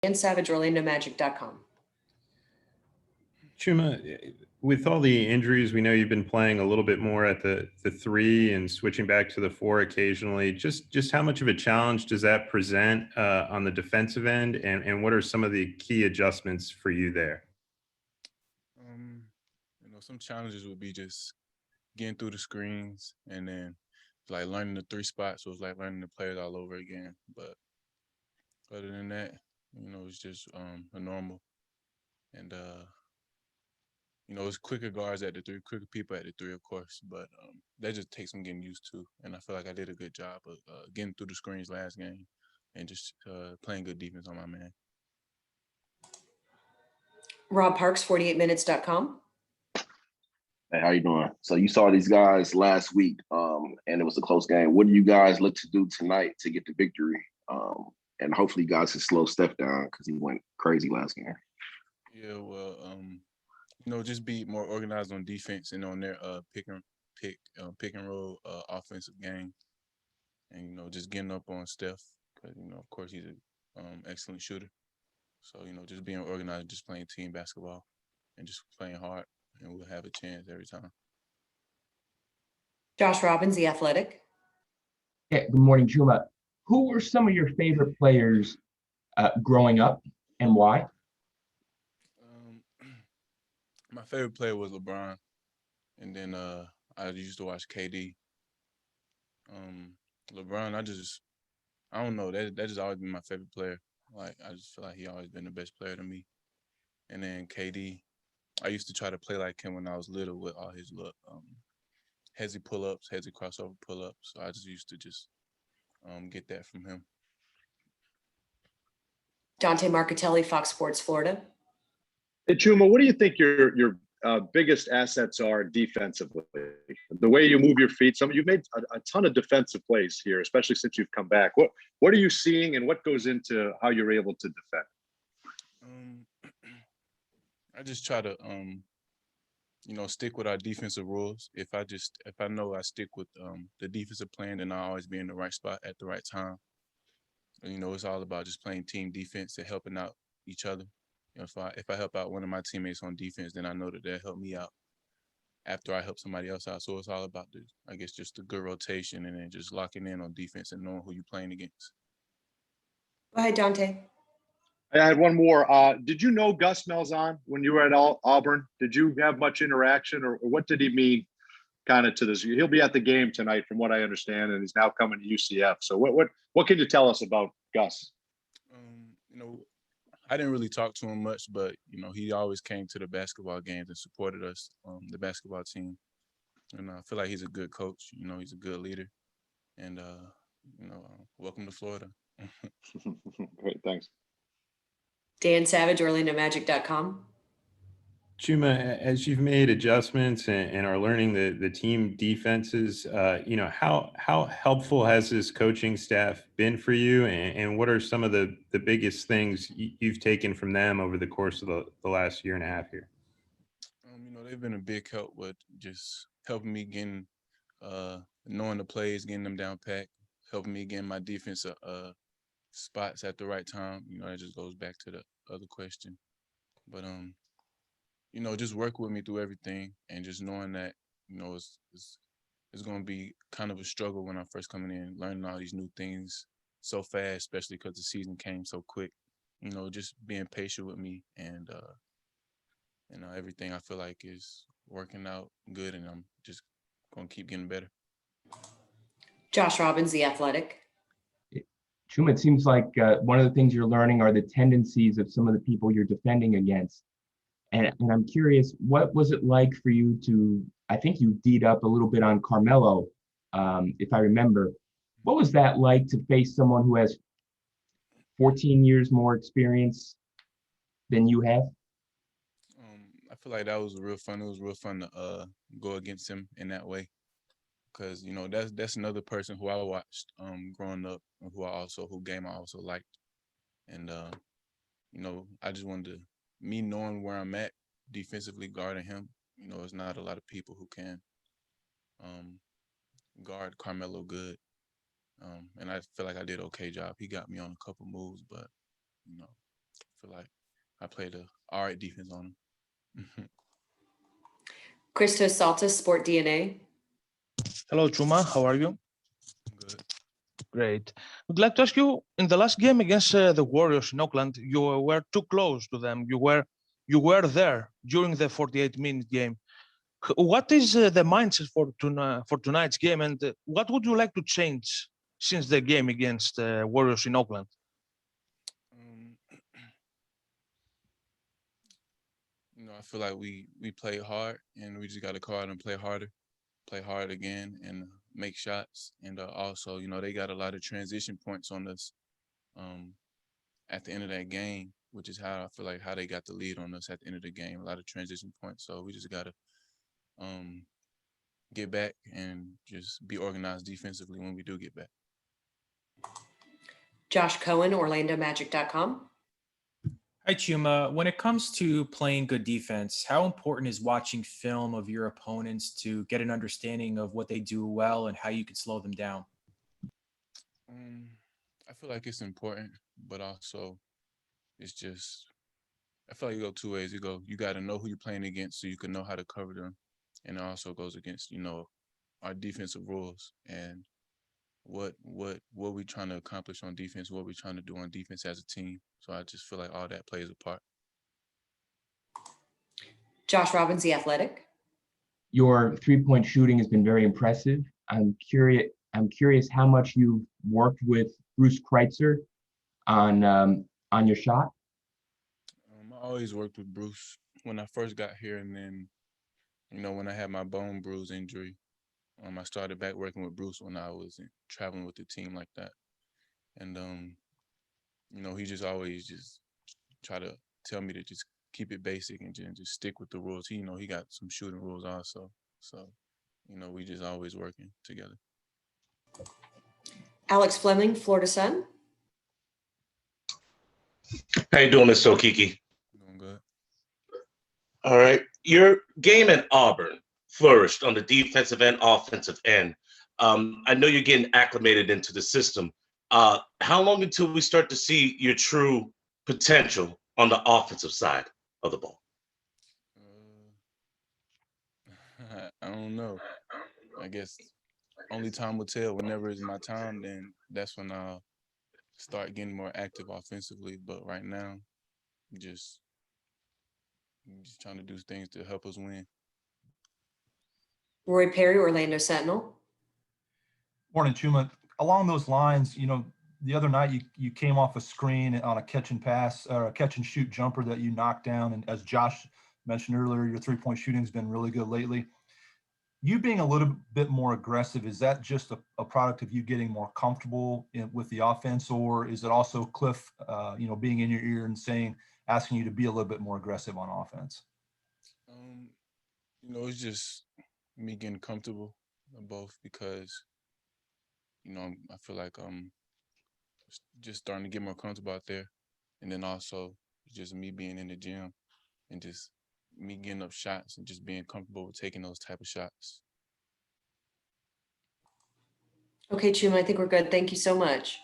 Dan Savage, OrlandoMagic.com. Chuma, with all the injuries, we know you've been playing a little bit more at the three and switching back to the four occasionally. Just how much of a challenge does that present on the defensive end, and what are some of the key adjustments for you there? Um, some challenges would be just getting through the screens and then like learning the three spots. So it's like learning the players all over again. But other than that, it's just a normal. And it's quicker guards at the three, quicker people at the three, of course. But that just takes some getting used to. And I feel like I did a good job of getting through the screens last game and just playing good defense on my man. Rob Parks, 48minutes.com. Hey, how you doing? So you saw these guys last week, and it was a close game. What do you guys look to do tonight to get the victory? And hopefully you guys can slow Steph down because he went crazy last game. Yeah, well, just be more organized on defense and on their pick and roll offensive game, and just getting up on Steph because of course he's an excellent shooter. So just being organized, just playing team basketball, and just playing hard, and we'll have a chance every time. Josh Robbins, The Athletic. Yeah, good morning, Chuma. Who were some of your favorite players growing up, and why? My favorite player was LeBron, and then I used to watch KD. LeBron, I don't know, that just always been my favorite player. Like I just feel like he always been the best player to me. And then KD, I used to try to play like him when I was little with all his hezzy pull-ups, hezzy crossover pull-ups. So I just used to get that from him. Dante Marcatelli, Fox Sports Florida. Hey, Chuma, what do you think your biggest assets are defensively? The way you move your feet. You've made a ton of defensive plays here, especially since you've come back. What are you seeing, and what goes into how you're able to defend? I just try to stick with our defensive rules. If I know I stick with the defensive plan, then I'll always be in the right spot at the right time. It's all about just playing team defense and helping out each other. If I help out one of my teammates on defense, then I know that they'll help me out after I help somebody else out. So it's all about just the good rotation and then just locking in on defense and knowing who you're playing against. Go ahead, Dante. I had one more. Did you know Gus Malzahn when you were at Auburn? Did you have much interaction, or what did he mean kind of to this? He'll be at the game tonight, from what I understand, and he's now coming to UCF. So what can you tell us about Gus? I didn't really talk to him much, but he always came to the basketball games and supported us, the basketball team. And I feel like he's a good coach. He's a good leader, and welcome to Florida. Great, thanks. Dan Savage, OrlandoMagic.com. Chuma, as you've made adjustments and are learning the team defenses, how helpful has this coaching staff been for you, and what are some of the biggest things you've taken from them over the course of the last year and a half here? They've been a big help with just helping me getting, knowing the plays, getting them down pat, helping me getting my defensive spots at the right time. That just goes back to the other question, but just work with me through everything, and just knowing that, it's going to be kind of a struggle when I'm first coming in, learning all these new things so fast, especially because the season came so quick. Just being patient with me, and everything I feel like is working out good, and I'm just going to keep getting better. Josh Robbins, The Athletic. Chuma, it seems like one of the things you're learning are the tendencies of some of the people you're defending against. And I'm curious, what was it like for you to, I think you D'd up a little bit on Carmelo, if I remember. What was that like to face someone who has 14 years more experience than you have? I feel like that was real fun. It was real fun to go against him in that way, because that's another person who I watched growing up, and who game I also liked, and I just wanted to, me knowing where I'm at defensively guarding him. It's not a lot of people who can guard Carmelo good, and I feel like I did an okay job. He got me on a couple moves, but feel like I played a all right defense on them. Christos Saltis, Sport DNA. Hello, Chuma. How are you? Good. Great. Would like to ask you, in the last game against the Warriors in Oakland, you were too close to them. You were there during the 48-minute game. What is the mindset for tonight's game, and what would you like to change since the game against the Warriors in Oakland? I feel like we play hard, and we just got to go out and play harder, play hard again, and make shots. And also, they got a lot of transition points on us at the end of that game, which is how I feel like how they got the lead on us at the end of the game. A lot of transition points, so we just got to get back and just be organized defensively when we do get back. Josh Cohen, OrlandoMagic.com. Hi, Chuma. When it comes to playing good defense, how important is watching film of your opponents to get an understanding of what they do well and how you can slow them down? I feel like it's important, but also it's just I feel like you go two ways. You got to know who you're playing against so you can know how to cover them, and it also goes against our defensive rules and what we're trying to accomplish on defense, what we're trying to do on defense as a team. So I just feel like all that plays a part. Josh Robbins, The Athletic. Your three-point shooting has been very impressive. I'm curious how much you've worked with Bruce Kreitzer on your shot. I always worked with Bruce when I first got here, and then when I had my bone bruise injury, I started back working with Bruce when I was traveling with the team like that. And he just always just try to tell me to just keep it basic and just stick with the rules. He got some shooting rules also. So, we just always working together. Alex Fleming, Florida Sun. How you doing, Mr. Okeke? Doing good. All right. Your game at Auburn flourished on the defensive and offensive end. I know you're getting acclimated into the system. How long until we start to see your true potential on the offensive side of the ball? I don't know. I guess only time will tell. Whenever it's my time, then that's when I'll start getting more active offensively. But right now, just trying to do things to help us win. Roy Perry, Orlando Sentinel. Morning, Chuma. Along those lines, the other night you came off a screen on a catch and pass or a catch and shoot jumper that you knocked down. And as Josh mentioned earlier, your three-point shooting has been really good lately. You being a little bit more aggressive, is that just a product of you getting more comfortable with the offense, or is it also Cliff, being in your ear and asking you to be a little bit more aggressive on offense? It's just me getting comfortable both because, I feel like I'm just starting to get more comfortable out there. And then also just me being in the gym and just me getting up shots and just being comfortable with taking those type of shots. Okay, Chuma, I think we're good. Thank you so much.